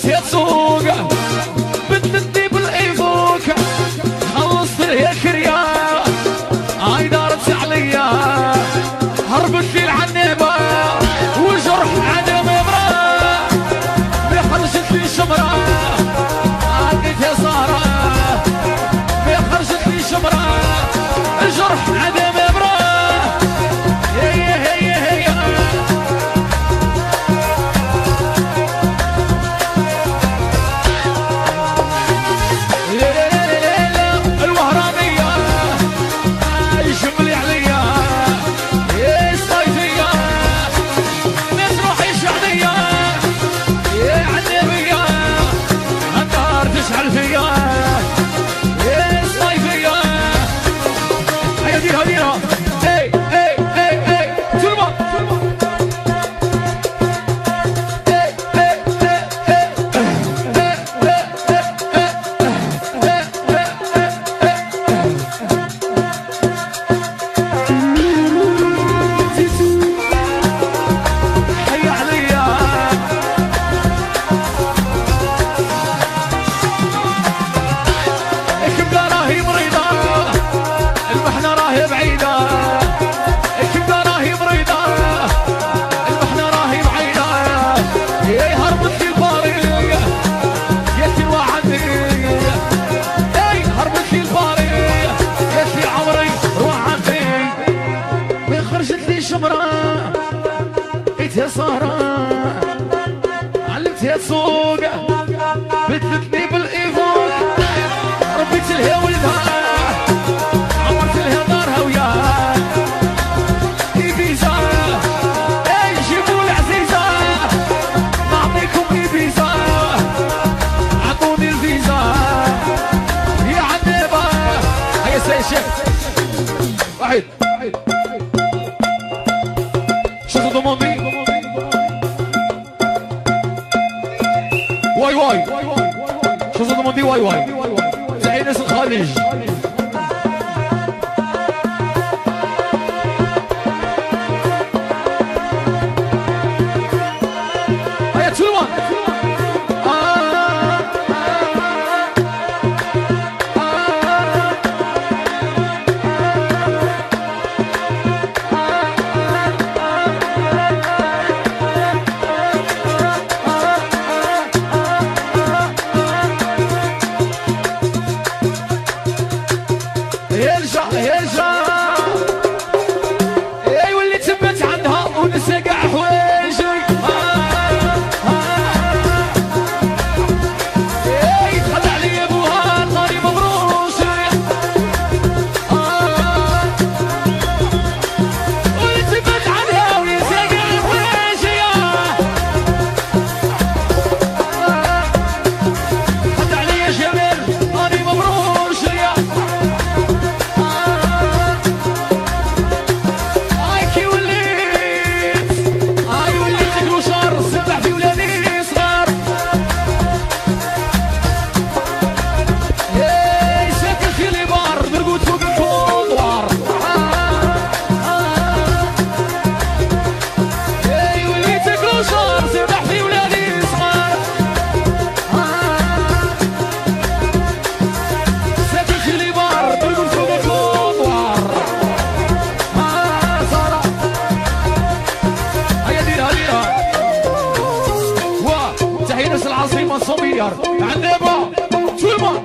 علمتها تسوق بدلتني بالايفوك خلصت لي كريا هاي دارت عليا هربت لي العنبه وجرح عدم امراه بخرجت لي شمره عديتها صاره بخرجت لي شمره جرح عدم امراه هي الوهرانيه يشملي عليا الصيفيه ناس روحي شعبيه يا عنبيه النار تشعل فيا الصيفيه هيا ديرها اي تلمع حي عليا الكبده راهي مريضه المحنه راهي بعيده الكبده راهي مريضه المحنه راهي بعيده يا هربت لي الفارق يا تلوى عني اي هربت لي الفارق يا لي عمري روح عني ما خرجت لي شمره لقيتها صهره علمتها تسوق بدلتني بالايفون ربيت لها ولدها عمرت لها دارها وياها إيبيزا اي جيبوا العزيزة نعطيكم إيبيزا عطوني الفيزا يا عنبة هيا سيشف واحد شو ضمني واي شو ضمني واي زي ناس الخارج هيا تسلمان يرجع اي واللي تبت عنها ونسى كاع حوايجي اي دخل علي ابوها ناري مبروشي واللي تبت عنها ونسى كاع حوايجي خد علي جمال ناري مبروشي العاصمة صبير عنبة تلمع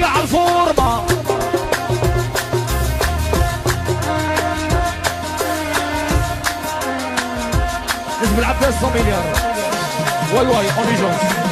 الحريقة على الفورمة. اسم العباس صميل يا رب. واي واي اوني جونز.